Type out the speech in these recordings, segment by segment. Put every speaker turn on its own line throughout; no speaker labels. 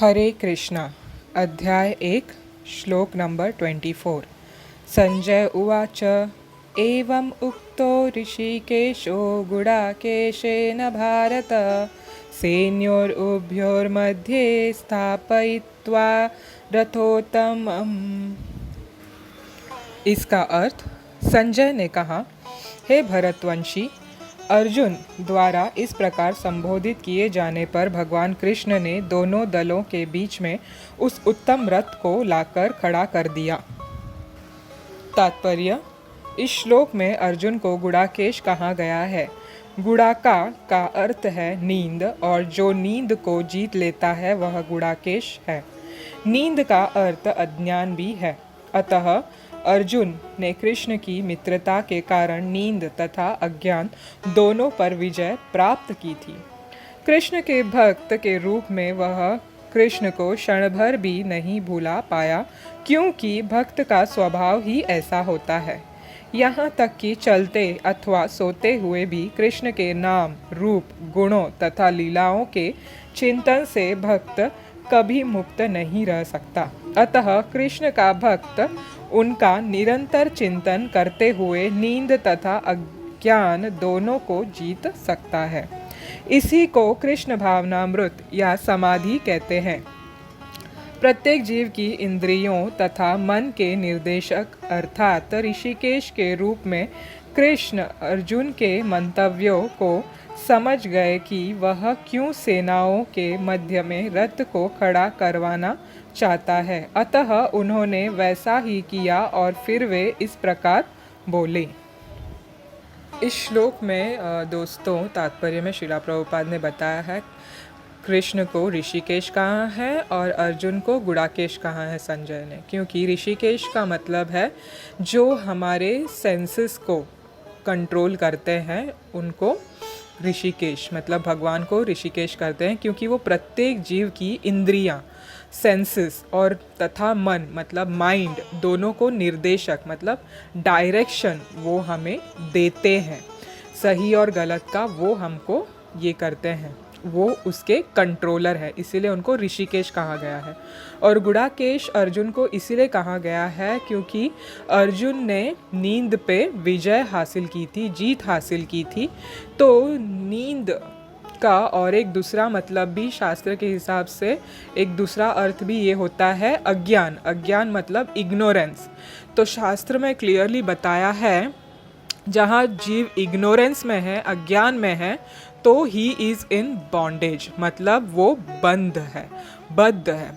हरे कृष्णा अध्याय 1 श्लोक नंबर 24। संजय उवाच एवम् उक्तो ऋषिकेशो गुडाकेशेन भारत सेनयोरुभयोर्मध्ये स्थापयित्वा रथोत्तमम्। इसका अर्थ, संजय ने कहा, हे भरतवंशी, अर्जुन द्वारा इस प्रकार संबोधित किए जाने पर भगवान कृष्ण ने दोनों दलों के बीच में उस उत्तम रथ को लाकर खड़ा कर दिया। तात्पर्य, इस श्लोक में अर्जुन को गुडाकेश कहा गया है। गुडाका का अर्थ है नींद, और जो नींद को जीत लेता है वह गुडाकेश है। नींद का अर्थ अज्ञान भी है। अतः अर्जुन ने कृष्ण की मित्रता के कारण नींद तथा अज्ञान दोनों पर विजय प्राप्त की थी। कृष्ण के भक्त के रूप में वह कृष्ण को क्षण भर भी नहीं भूला पाया, क्योंकि भक्त का स्वभाव ही ऐसा होता है। यहाँ तक कि चलते अथवा सोते हुए भी कृष्ण के नाम, रूप, गुणों तथा लीलाओं के चिंतन से भक्त कभी मुक्त नहीं रह सकता। अतः कृष्ण का भक्त उनका निरंतर चिंतन करते हुए नींद तथा अज्ञान दोनों को जीत सकता है। इसी को कृष्ण भावनामृत या समाधि कहते हैं। प्रत्येक जीव की इंद्रियों तथा मन के निर्देशक अर्थात ऋषिकेश के रूप में कृष्ण अर्जुन के मंतव्यों को समझ गए कि वह क्यों सेनाओं के मध्य में रथ को खड़ा करवाना चाहता है। अतः उन्होंने वैसा ही किया और फिर वे इस प्रकार बोले। इस श्लोक में दोस्तों तात्पर्य में श्रीला प्रभुपाद ने बताया है कृष्ण को ऋषिकेश कहा है और अर्जुन को गुडाकेश कहा है संजय ने, क्योंकि ऋषिकेश का मतलब है जो हमारे सेंसेस को कंट्रोल करते हैं, उनको ऋषिकेश मतलब भगवान को ऋषिकेश करते हैं, क्योंकि वो प्रत्येक जीव की इंद्रियां, सेंसेस और तथा मन मतलब माइंड दोनों को निर्देशक मतलब डायरेक्शन वो हमें देते हैं। सही और गलत का वो हमको ये करते हैं, वो उसके कंट्रोलर है, इसीलिए उनको ऋषिकेश कहा गया है। और गुडाकेश अर्जुन को इसीलिए कहा गया है क्योंकि अर्जुन ने नींद पे विजय हासिल की थी, जीत हासिल की थी। तो नींद का और एक दूसरा मतलब भी शास्त्र के हिसाब से एक दूसरा अर्थ भी ये होता है अज्ञान। अज्ञान मतलब इग्नोरेंस। तो शास्त्र में क्लियरली बताया है जहाँ जीव इग्नोरेंस में है, अज्ञान में है, तो ही इज़ इन बॉन्डेज मतलब वो बंद है, बद्ध है।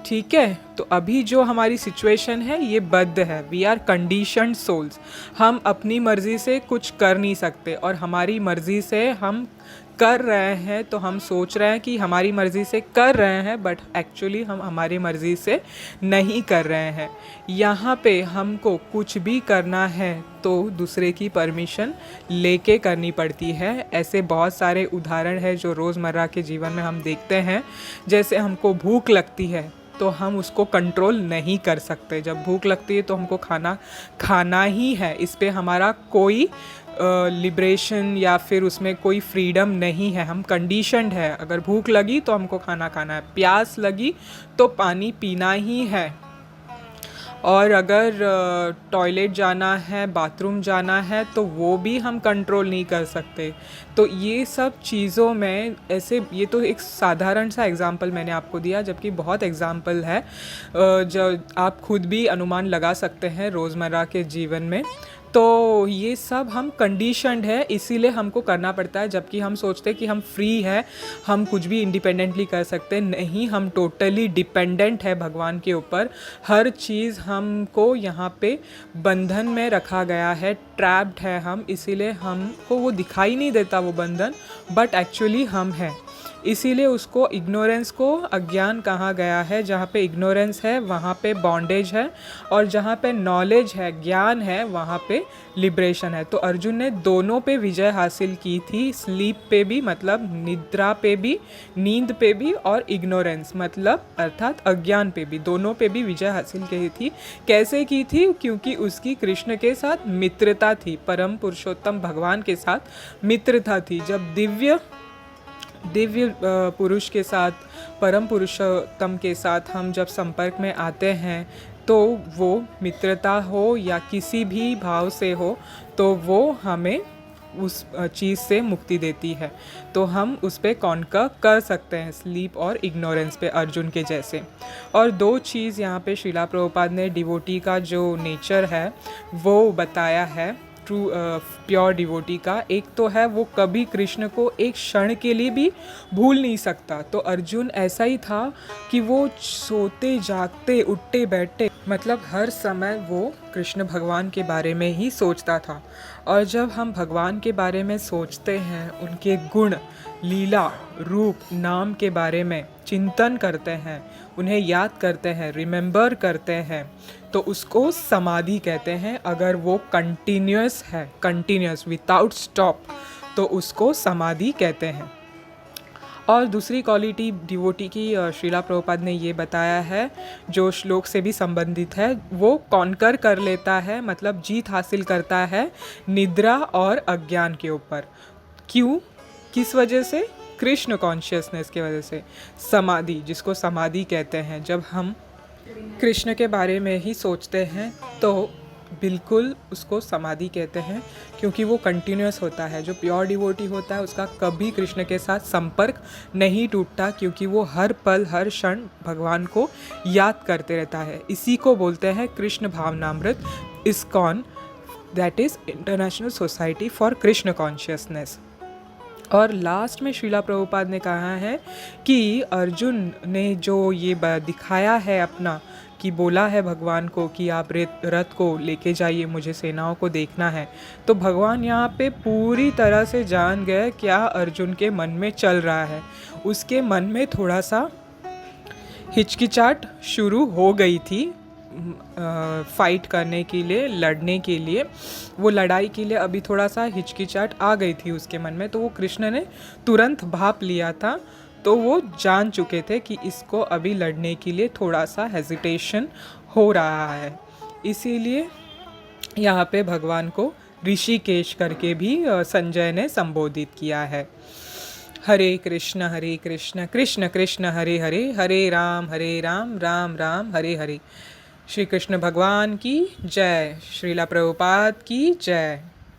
ठीक है, तो अभी जो हमारी सिचुएशन है ये बद्ध है। We are conditioned souls. हम अपनी मर्ज़ी से कुछ कर नहीं सकते, और हमारी मर्ज़ी से हम कर रहे हैं तो हम सोच रहे हैं कि हमारी मर्ज़ी से कर रहे हैं, बट एक्चुअली हम हमारी मर्ज़ी से नहीं कर रहे हैं। यहाँ पे हमको कुछ भी करना है तो दूसरे की परमिशन लेके करनी पड़ती है। ऐसे बहुत सारे उदाहरण हैं जो रोज़मर्रा के जीवन में हम देखते हैं। जैसे हमको भूख लगती है तो हम उसको कंट्रोल नहीं कर सकते। जब भूख लगती है तो हमको खाना खाना ही है, इस पे हमारा कोई लिबरेशन या फिर उसमें कोई फ्रीडम नहीं है। हम कंडीशनड है। अगर भूख लगी तो हमको खाना खाना है, प्यास लगी तो पानी पीना ही है, और अगर टॉयलेट जाना है, बाथरूम जाना है तो वो भी हम कंट्रोल नहीं कर सकते। तो ये सब चीज़ों में ऐसे, ये तो एक साधारण सा एग्जाम्पल मैंने आपको दिया, जबकि बहुत एग्जाम्पल है जो आप खुद भी अनुमान लगा सकते हैं रोज़मर्रा के जीवन में। तो ये सब हम कंडीशनड है, इसीलिए हमको करना पड़ता है। जबकि हम सोचते हैं कि हम फ्री है, हम कुछ भी इंडिपेंडेंटली कर सकते हैं। नहीं, हम टोटली डिपेंडेंट है भगवान के ऊपर। हर चीज़ हमको यहाँ पे बंधन में रखा गया है, ट्रैप्ड है हम, इसीलिए हमको वो दिखाई नहीं देता वो बंधन, बट एक्चुअली हम हैं। इसीलिए उसको इग्नोरेंस को अज्ञान कहा गया है। जहाँ पे इग्नोरेंस है वहाँ पे बॉन्डेज है, और जहाँ पे नॉलेज है, ज्ञान है, वहाँ पे लिबरेशन है। तो अर्जुन ने दोनों पे विजय हासिल की थी, स्लीप पे भी मतलब निद्रा पे भी, नींद पे भी, और इग्नोरेंस मतलब अर्थात अज्ञान पे भी, दोनों पे भी विजय हासिल की थी। कैसे की थी? क्योंकि उसकी कृष्ण के साथ मित्रता थी, परम पुरुषोत्तम भगवान के साथ मित्रता थी। जब दिव्य दिव्य पुरुष के साथ, परम पुरुषोत्तम के साथ हम जब संपर्क में आते हैं तो वो मित्रता हो या किसी भी भाव से हो, तो वो हमें उस चीज़ से मुक्ति देती है। तो हम उस पे कॉन्कर कर सकते हैं, स्लीप और इग्नोरेंस पे, अर्जुन के जैसे। और दो चीज़ यहाँ पे श्रीला प्रभुपाद ने डिवोटी का जो नेचर है वो बताया है, ट्रू प्योर डिवोटी का। एक तो है वो कभी कृष्ण को एक क्षण के लिए भी भूल नहीं सकता। तो अर्जुन ऐसा ही था कि वो सोते जागते उठते बैठते, मतलब हर समय वो कृष्ण भगवान के बारे में ही सोचता था। और जब हम भगवान के बारे में सोचते हैं, उनके गुण, लीला, रूप, नाम के बारे में चिंतन करते हैं, उन्हें याद करते हैं, रिमेंबर करते हैं, तो उसको समाधि कहते हैं। अगर वो कंटिन्यूअस है, कंटिन्यूअस विदाउट स्टॉप, तो उसको समाधि कहते हैं। और दूसरी क्वालिटी डिवोटी की श्रीला प्रभुपाद ने ये बताया है, जो श्लोक से भी संबंधित है, वो कॉन्कर कर लेता है, मतलब जीत हासिल करता है निद्रा और अज्ञान के ऊपर। क्यों, किस वजह से? कृष्ण कॉन्शियसनेस की वजह से। समाधि, जिसको समाधि कहते हैं, जब हम कृष्ण के बारे में ही सोचते हैं तो बिल्कुल उसको समाधि कहते हैं, क्योंकि वो कंटिन्यूअस होता है। जो प्योर डिवोटी होता है उसका कभी कृष्ण के साथ संपर्क नहीं टूटता, क्योंकि वो हर पल हर क्षण भगवान को याद करते रहता है। इसी को बोलते हैं कृष्ण भावनामृत, ISKCON, that is international society for Krishna consciousness. और लास्ट में श्रीला प्रभुपाद ने कहा है कि अर्जुन ने जो ये दिखाया है अपना, कि बोला है भगवान को कि आप रथ को लेके जाइए, मुझे सेनाओं को देखना है, तो भगवान यहाँ पे पूरी तरह से जान गए क्या अर्जुन के मन में चल रहा है। उसके मन में थोड़ा सा हिचकिचाहट शुरू हो गई थी फाइट करने के लिए, लड़ने के लिए। वो लड़ाई के लिए अभी थोड़ा सा हिचकिचाहट आ गई थी उसके मन में, तो वो कृष्ण ने तुरंत भाप लिया था। तो वो जान चुके थे कि इसको अभी लड़ने के लिए थोड़ा सा हेजिटेशन हो रहा है। इसीलिए यहाँ पे भगवान को ऋषिकेश करके भी संजय ने संबोधित किया है। हरे कृष्ण कृष्ण कृष्ण हरे हरे, हरे राम राम राम हरे हरे। श्री कृष्ण भगवान की जय। श्रीला प्रभुपाद की जय।